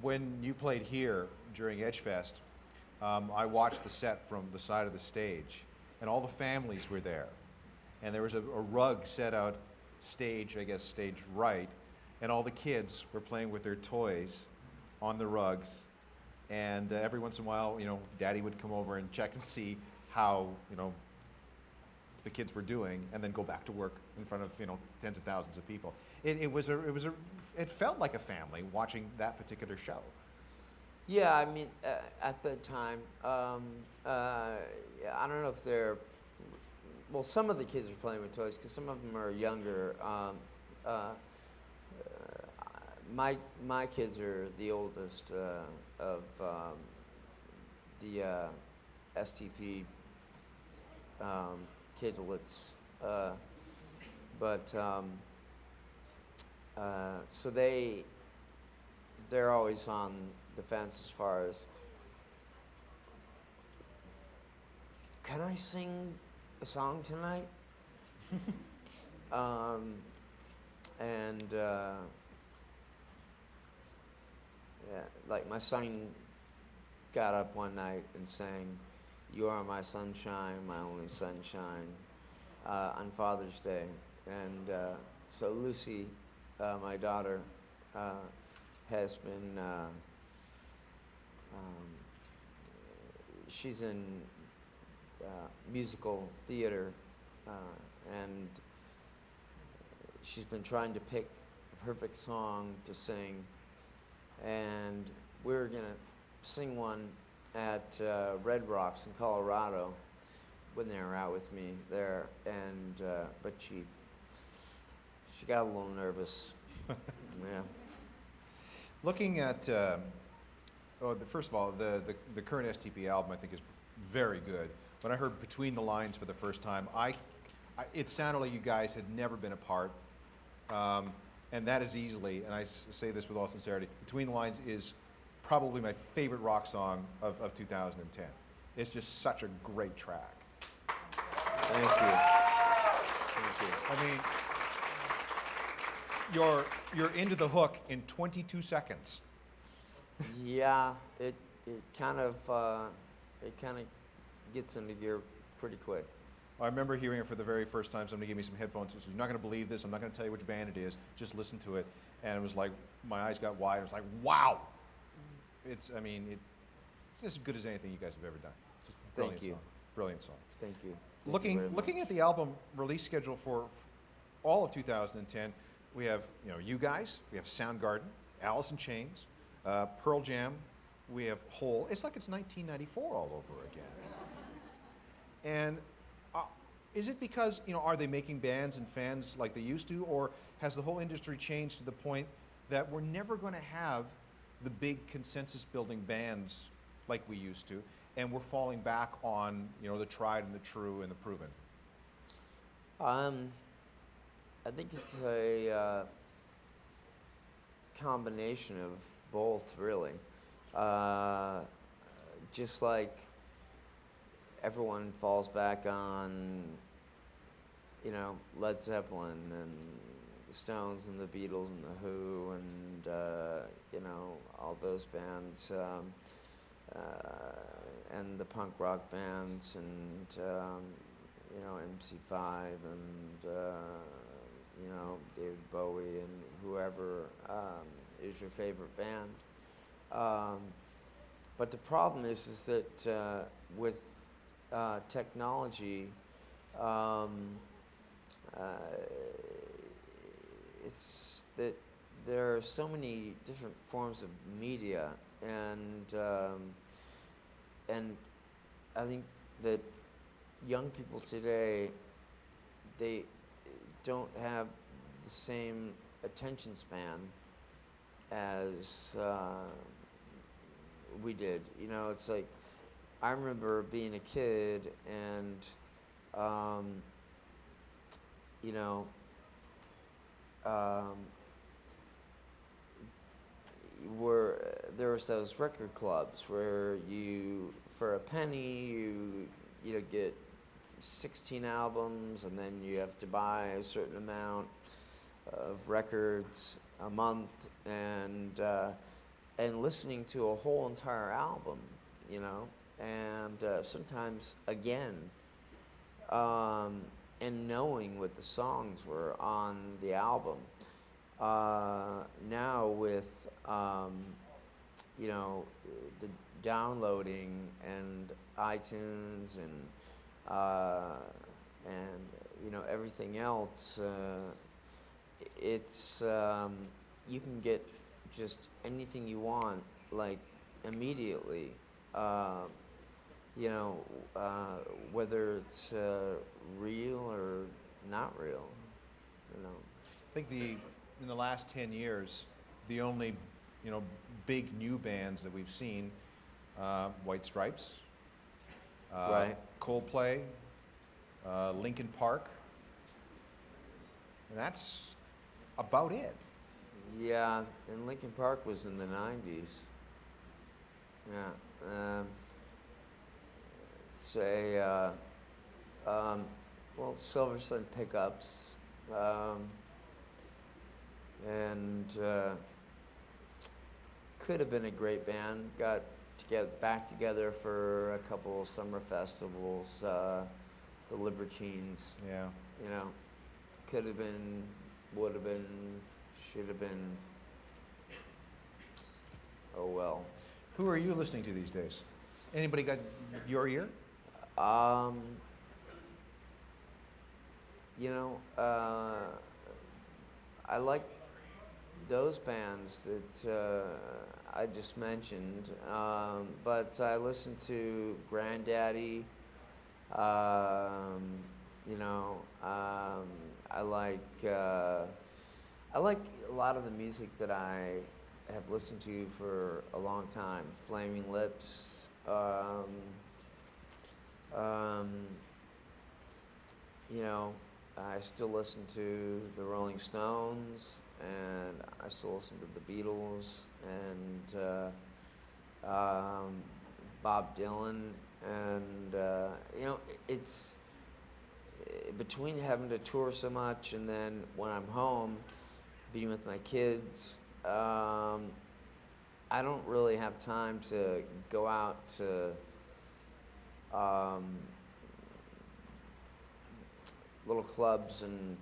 when you played here during Edgefest, I watched the set from the side of the stage, and all the families were there. And there was a rug set out stage, I guess stage right, and all the kids were playing with their toys on the rugs. And every once in a while, Daddy would come over and check and see how, the kids were doing, and then go back to work in front of, tens of thousands of people. It felt like a family watching that particular show. Yeah, I mean, at the time, yeah, I don't know if they're, well, some of the kids are playing with toys because some of them are younger. My kids are the oldest of the STP kidlets, but so they're always on the fence as far as, can I sing a song tonight? And yeah, like my son got up one night and sang, "You Are My Sunshine, My Only Sunshine," on Father's Day. And so Lucy, my daughter, has been, she's in musical theater, and she's been trying to pick a perfect song to sing, and we're gonna sing one at Red Rocks in Colorado when they were out with me there, and but she got a little nervous. Yeah. Looking at, first of all, the current STP album I think is very good. When I heard Between the Lines for the first time, it sounded like you guys had never been apart. And that is easily, and I say this with all sincerity, Between the Lines is probably my favorite rock song of 2010. It's just such a great track. Thank you. Thank you. I mean, you're into the hook in 22 seconds. Yeah, it kind of gets into gear pretty quick. I remember hearing it for the very first time. Somebody gave me some headphones and said, "You're not going to believe this. I'm not going to tell you which band it is. Just listen to it." And it was like, my eyes got wide. It was like, wow. It's as good as anything you guys have ever done. Just Thank you. Song. Brilliant song. Thank you. Looking at the album release schedule for all of 2010, we have you guys, we have Soundgarden, Alice in Chains, Pearl Jam, we have Hole. It's like it's 1994 all over again. And is it because, are they making bands and fans like they used to, or has the whole industry changed to the point that we're never going to have the big consensus-building bands like we used to, and we're falling back on, the tried and the true and the proven? I think it's a combination of both, really. Just like everyone falls back on, Led Zeppelin and the Stones and the Beatles and the Who and, all those bands, and the punk rock bands and, MC5 and, David Bowie and whoever is your favorite band. But the problem is that with technology, it's that there are so many different forms of media, and I think that young people today, they don't have the same attention span as we did. It's like, I remember being a kid and, there was those record clubs where for a penny, you get 16 albums, and then you have to buy a certain amount of records a month, and and listening to a whole entire album, you know, and sometimes again, and knowing what the songs were on the album. Now with you know, the downloading and iTunes and you know, everything else, it's you can get just anything you want like immediately. You know, whether it's real or not real. You know. I think in the last 10 years, the only, you know, big new bands that we've seen, White Stripes, Right. Coldplay, Linkin Park, and that's about it. Yeah, and Linkin Park was in the '90s. Yeah. Say, well, Silver Sun Pickups, and could have been a great band. Got back together for a couple of summer festivals. The Libertines, Yeah. you know, could have been, would have been, should have been. Oh well. Who are you listening to these days? Anybody got your ear? Um, you know, I like those bands that I just mentioned, but I listen to Granddaddy. You know, I like a lot of the music that I have listened to for a long time. Flaming Lips. You know, I still listen to the Rolling Stones, and I still listen to the Beatles, and Bob Dylan, and you know, it's between having to tour so much and then when I'm home, being with my kids, I don't really have time to go out to little clubs and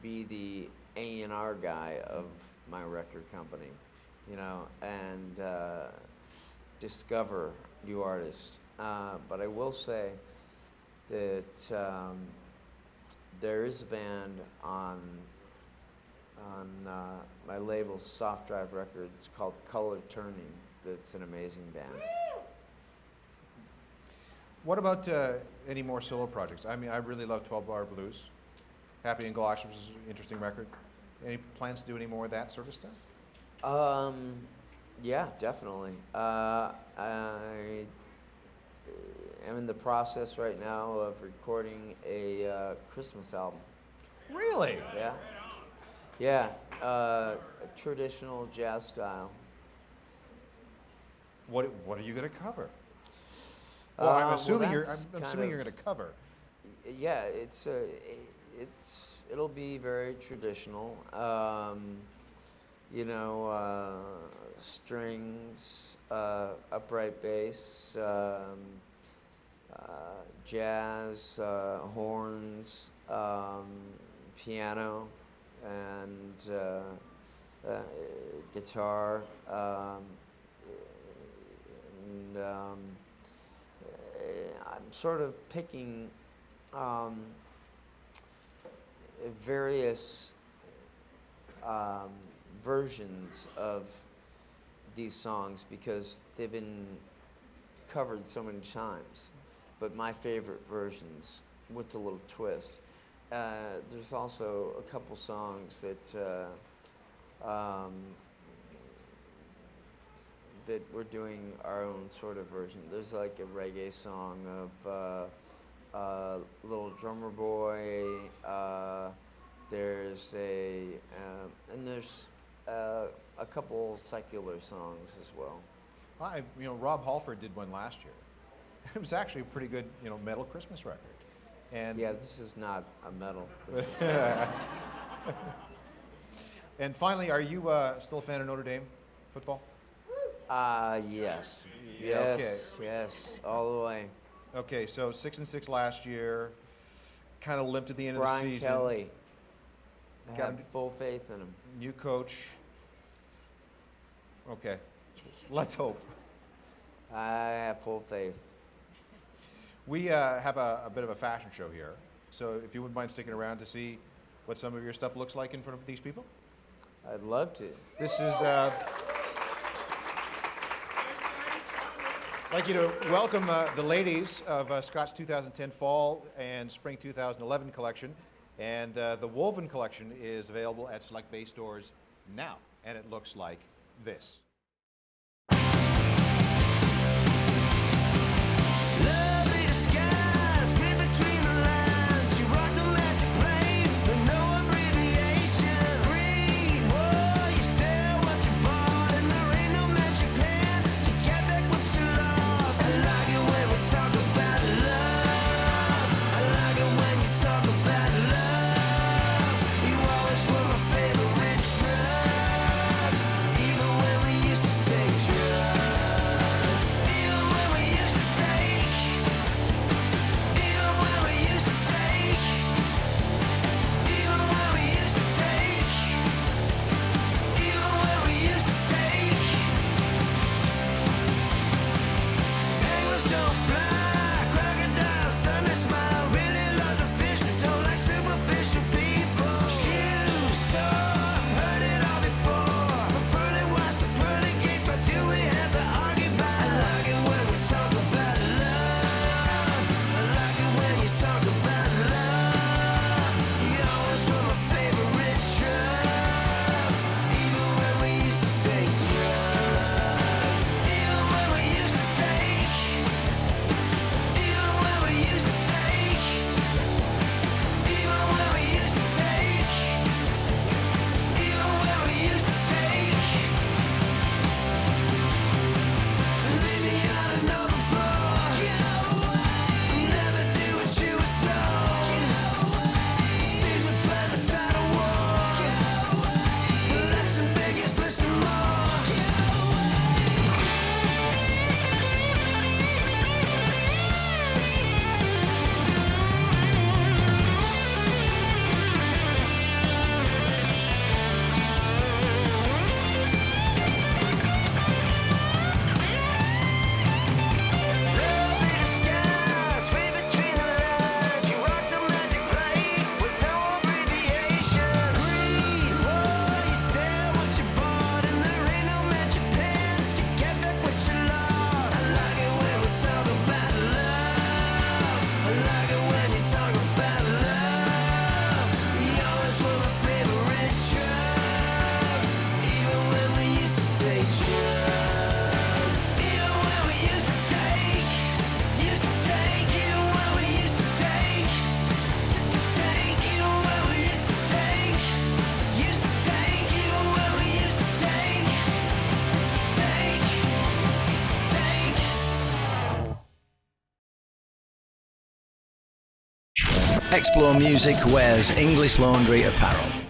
be the A&R guy of my record company, you know, and discover new artists. But I will say that there is a band on my label, Soft Drive Records, called Colored Turning. That's an amazing band. What about any more solo projects? I mean, I really love 12 Bar Blues. Happy and Galoshes was an interesting record. Any plans to do any more of that sort of stuff? Yeah, definitely. I am in the process right now of recording a Christmas album. Really? Yeah. Yeah, a traditional jazz style. What are you going to cover? Well, I'm assuming you're going to cover. Yeah, it'll be very traditional. You know, strings, upright bass, jazz, horns, piano, and guitar, and I'm sort of picking various versions of these songs because they've been covered so many times, but my favorite versions with a little twist. There's also a couple songs that that we're doing our own sort of version. There's like a reggae song of Little Drummer Boy. There's and there's a couple secular songs as well. You know, Rob Halford did one last year. It was actually a pretty good, you know, metal Christmas record. And yeah, this is not a metal Christmas record. And finally, are you still a fan of Notre Dame football? Yes. Yeah, Yes, yes, all the way. Okay, so 6-6 last year, kind of limped at the end of the Brian season. Kelly. I Got have him- full faith in him. New coach. Okay, let's hope. I have full faith. We have a bit of a fashion show here, so if you wouldn't mind sticking around to see what some of your stuff looks like in front of these people. I'd love to. This is, I'd like you to welcome the ladies of Scott's 2010 Fall and Spring 2011 collection. And the woven collection is available at select Bay stores now, and it looks like this. Lovely disguise, read between the lines. You rock the magic plane with no abbreviation. Read what you sell, what you bought, and there ain't no magic pen to get back what you lost. I like it when we talk about love. I like it when you talk about love. You always were my favorite drug, even when we used to take drugs. Even when we used to take. Even when we used to take. Even when we used to take. Even when we used to take. Penguins don't fly, crocodiles Sunday smile. Really love the fish, but don't like superficial people. Shoe store, heard it all before. From pearly whites to pearly gates, why do we have to argue about? I like it when we talk about love. I like it when you talk about love. You always were my favorite drug, even when we used to take drugs. Even when we used to take. Even when we used to take. Even when we used to take. Even when we used to take. Leave me on an open floor. Never do what you was told. Sees me by the tidal wall. The lesson beggars listen more. Lovely disguise, read between the lines. You rock the magic plane with no abbreviation. Read what you sell, what you bought, and there ain't no magic pen to get back what you lost. I like it when we talk about love. I like it when you talk about love. You always were my favorite drug, even when we used to take drugs. Even when we used to take. Used to take. Even when we used to take. Take. Even when we used to take. Used to take. Even when we used to take. Take. Take. Explore Music wears English Laundry apparel.